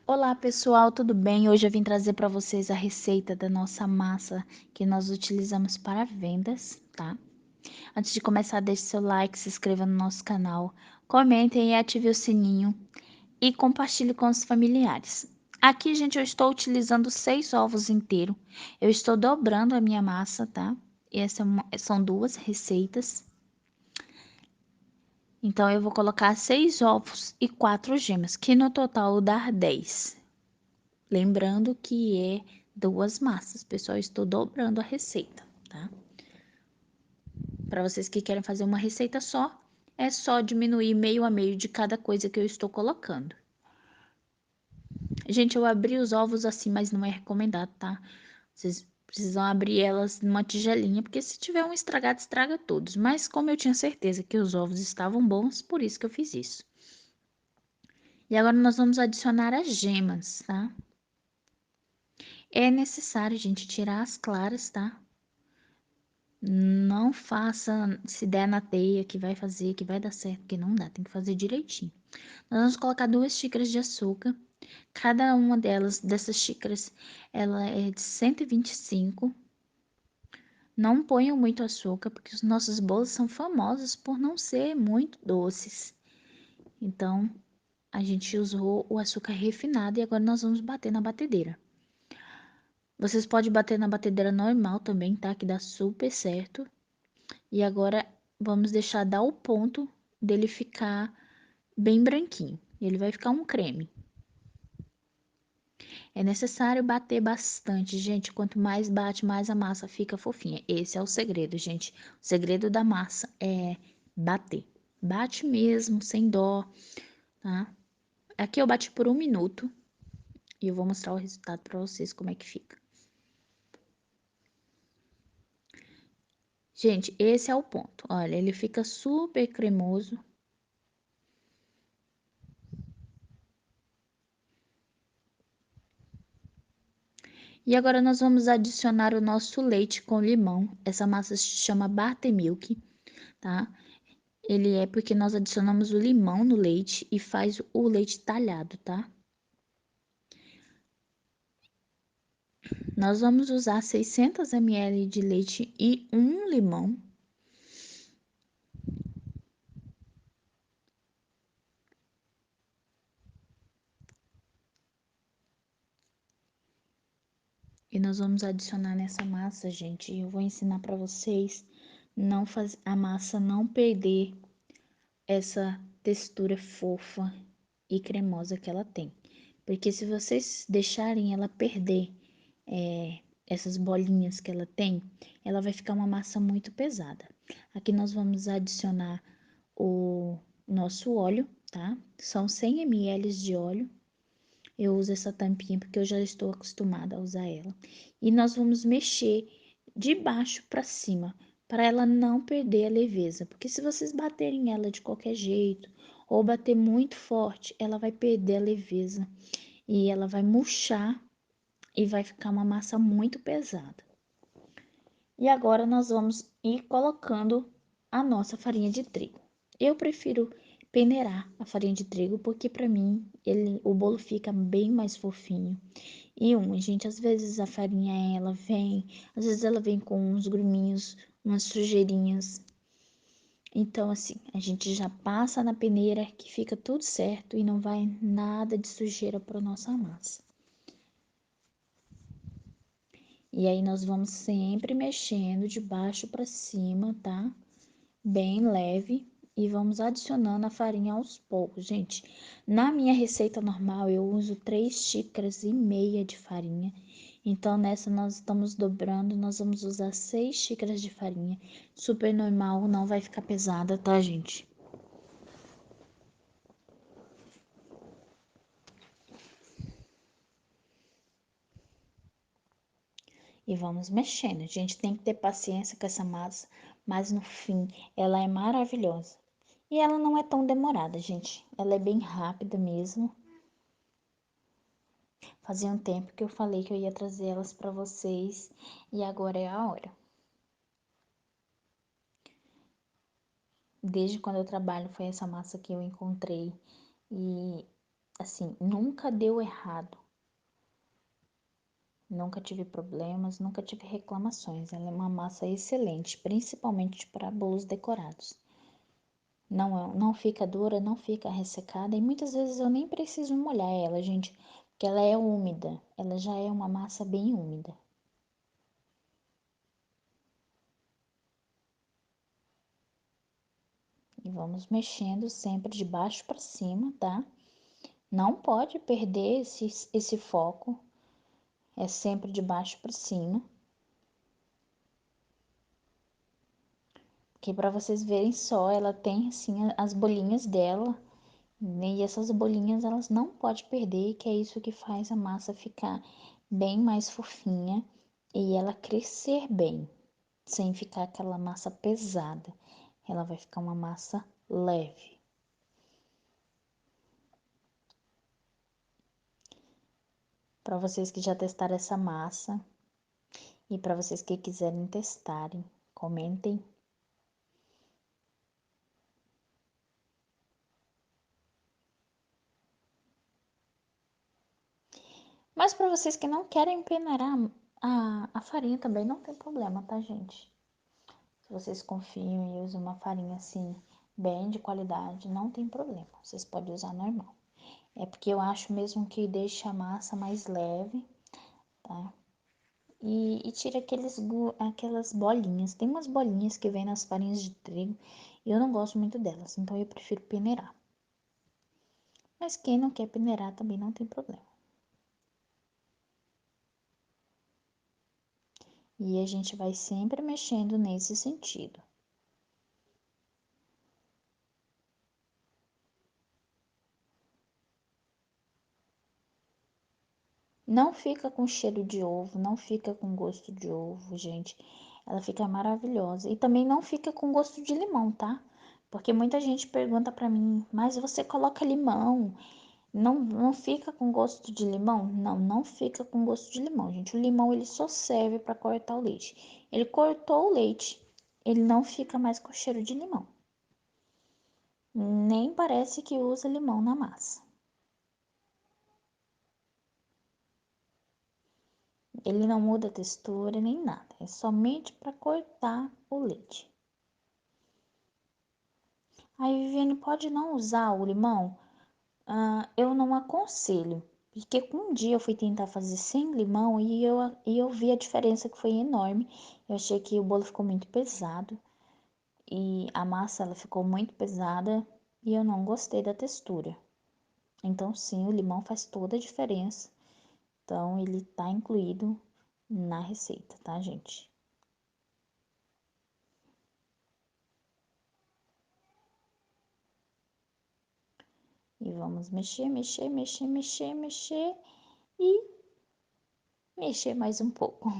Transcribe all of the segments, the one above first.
Olá pessoal, tudo bem? Hoje eu vim trazer para vocês a receita da nossa massa que nós utilizamos para vendas, tá? Antes de começar, deixe seu like, se inscreva no nosso canal, comentem e ative o sininho e compartilhe com os familiares. Aqui, gente, eu estou utilizando 6 ovos inteiros. Eu estou dobrando a minha massa, tá? E são duas receitas. Então, eu vou colocar 6 ovos e 4 gemas, que no total dá 10. Lembrando que é duas massas, pessoal, estou dobrando a receita, tá? Para vocês que querem fazer uma receita só, é só diminuir meio a meio de cada coisa que eu estou colocando. Gente, eu abri os ovos assim, mas não é recomendado, tá? Vocês precisam abrir elas numa tigelinha, porque se tiver um estragado, estraga todos. Mas como eu tinha certeza que os ovos estavam bons, por isso que eu fiz isso. E agora nós vamos adicionar as gemas, tá? É necessário, gente, tirar as claras, tá? Não faça se der na teia que vai fazer, que vai dar certo, porque não dá, tem que fazer direitinho. Nós vamos colocar 2 xícaras de açúcar. Cada uma dessas xícaras, ela é de 125. Não ponham muito açúcar, porque os nossos bolos são famosos por não ser muito doces. Então, a gente usou o açúcar refinado e agora nós vamos bater na batedeira. Vocês podem bater na batedeira normal também, tá? Que dá super certo. E agora vamos deixar dar o ponto dele ficar bem branquinho. Ele vai ficar um creme. É necessário bater bastante, gente. Quanto mais bate, mais a massa fica fofinha. Esse é o segredo, gente. O segredo da massa é bater. Bate mesmo, sem dó, tá? Aqui eu bati por 1 minuto e eu vou mostrar o resultado para vocês como é que fica. Gente, esse é o ponto. Olha, ele fica super cremoso. E agora nós vamos adicionar o nosso leite com limão. Essa massa se chama Buttermilk, tá? Ele é porque nós adicionamos o limão no leite e faz o leite talhado, tá? Nós vamos usar 600 ml de leite e um limão. E nós vamos adicionar nessa massa, gente. Eu vou ensinar para vocês a massa não perder essa textura fofa e cremosa que ela tem. Porque se vocês deixarem ela perder essas bolinhas que ela tem, ela vai ficar uma massa muito pesada. Aqui nós vamos adicionar o nosso óleo, tá? São 100 ml de óleo. Eu uso essa tampinha porque eu já estou acostumada a usar ela. E nós vamos mexer de baixo para cima, para ela não perder a leveza. Porque se vocês baterem ela de qualquer jeito, ou bater muito forte, ela vai perder a leveza. E ela vai murchar e vai ficar uma massa muito pesada. E agora nós vamos ir colocando a nossa farinha de trigo. Eu prefiro peneirar a farinha de trigo porque para mim o bolo fica bem mais fofinho. E gente, às vezes a farinha às vezes ela vem com uns gruminhos, umas sujeirinhas. Então assim, a gente já passa na peneira que fica tudo certo e não vai nada de sujeira para nossa massa. E aí nós vamos sempre mexendo de baixo para cima, tá? Bem leve e vamos adicionando a farinha aos poucos, gente. Na minha receita normal eu uso 3,5 xícaras de farinha. Então nessa nós estamos dobrando, nós vamos usar 6 xícaras de farinha. Super normal, não vai ficar pesada, tá, gente? E vamos mexendo. A gente tem que ter paciência com essa massa, mas no fim ela é maravilhosa. E ela não é tão demorada, gente. Ela é bem rápida mesmo. Fazia um tempo que eu falei que eu ia trazer elas para vocês e agora é a hora. Desde quando eu trabalho foi essa massa que eu encontrei e assim, nunca deu errado. Nunca tive problemas, nunca tive reclamações. Ela é uma massa excelente, principalmente para bolos decorados. Não fica dura, não fica ressecada e muitas vezes eu nem preciso molhar ela, gente, porque ela é úmida. Ela já é uma massa bem úmida. E vamos mexendo sempre de baixo para cima, tá? Não pode perder esse foco. É sempre de baixo para cima. Que para vocês verem só, ela tem assim as bolinhas dela, né? E essas bolinhas elas não pode perder, que é isso que faz a massa ficar bem mais fofinha e ela crescer bem, sem ficar aquela massa pesada. Ela vai ficar uma massa leve. Para vocês que já testaram essa massa e para vocês que quiserem testarem, comentem. Mas para vocês que não querem peneirar a farinha também não tem problema, tá, gente? Se vocês confiam e usam uma farinha assim, bem de qualidade, não tem problema. Vocês podem usar normal. É porque eu acho mesmo que deixa a massa mais leve, tá? E tira aquelas bolinhas. Tem umas bolinhas que vêm nas farinhas de trigo e eu não gosto muito delas, então eu prefiro peneirar. Mas quem não quer peneirar também não tem problema. E a gente vai sempre mexendo nesse sentido. Não fica com cheiro de ovo, não fica com gosto de ovo, gente. Ela fica maravilhosa. E também não fica com gosto de limão, tá? Porque muita gente pergunta pra mim, mas você coloca limão? Não fica com gosto de limão? Não, não fica com gosto de limão, gente. O limão ele só serve para cortar o leite. Ele cortou o leite, ele não fica mais com cheiro de limão. Nem parece que usa limão na massa. Ele não muda a textura nem nada, é somente para cortar o leite. Aí, Viviane, pode não usar o limão? Eu não aconselho, porque um dia eu fui tentar fazer sem limão e eu vi a diferença que foi enorme. Eu achei que o bolo ficou muito pesado e a massa ela ficou muito pesada e eu não gostei da textura. Então, sim, o limão faz toda a diferença. Então, ele tá incluído na receita, tá, gente? E vamos mexer, mexer, mexer, mexer, mexer e mexer mais um pouco.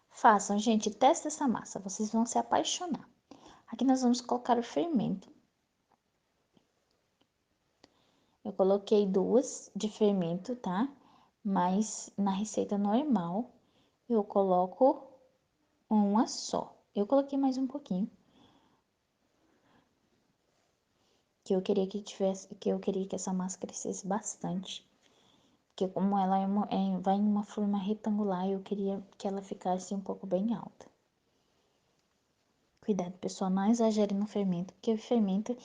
Façam, gente, testa essa massa, vocês vão se apaixonar. Aqui nós vamos colocar o fermento. Eu coloquei duas de fermento, tá? Mas na receita normal eu coloco uma só. Eu coloquei mais um pouquinho, que eu queria que eu queria que essa massa crescesse bastante. Porque como ela vai em uma forma retangular, eu queria que ela ficasse um pouco bem alta. Cuidado, pessoal, não exagere no fermento, porque o fermento,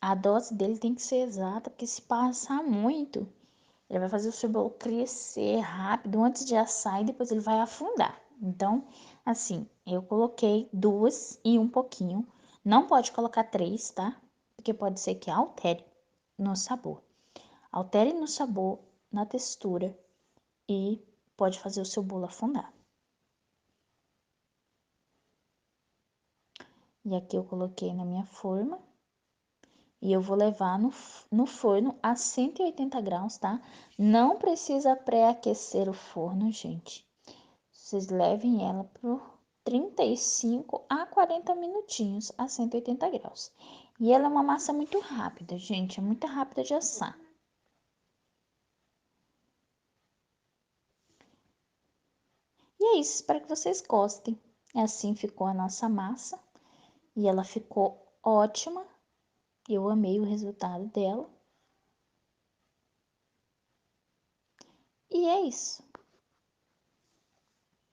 a dose dele tem que ser exata, porque se passar muito, ele vai fazer o seu bolo crescer rápido antes de assar e depois ele vai afundar. Então, assim, eu coloquei duas e um pouquinho. Não pode colocar três, tá? Porque pode ser que altere no sabor. Altere no sabor, na textura e pode fazer o seu bolo afundar. E aqui eu coloquei na minha forma. E eu vou levar no forno a 180 graus, tá? Não precisa pré-aquecer o forno, gente. Vocês levem ela por 35 a 40 minutinhos a 180 graus. E ela é uma massa muito rápida, gente. É muito rápida de assar. E é isso, espero que vocês gostem. Assim ficou a nossa massa. E ela ficou ótima. Eu amei o resultado dela. E é isso.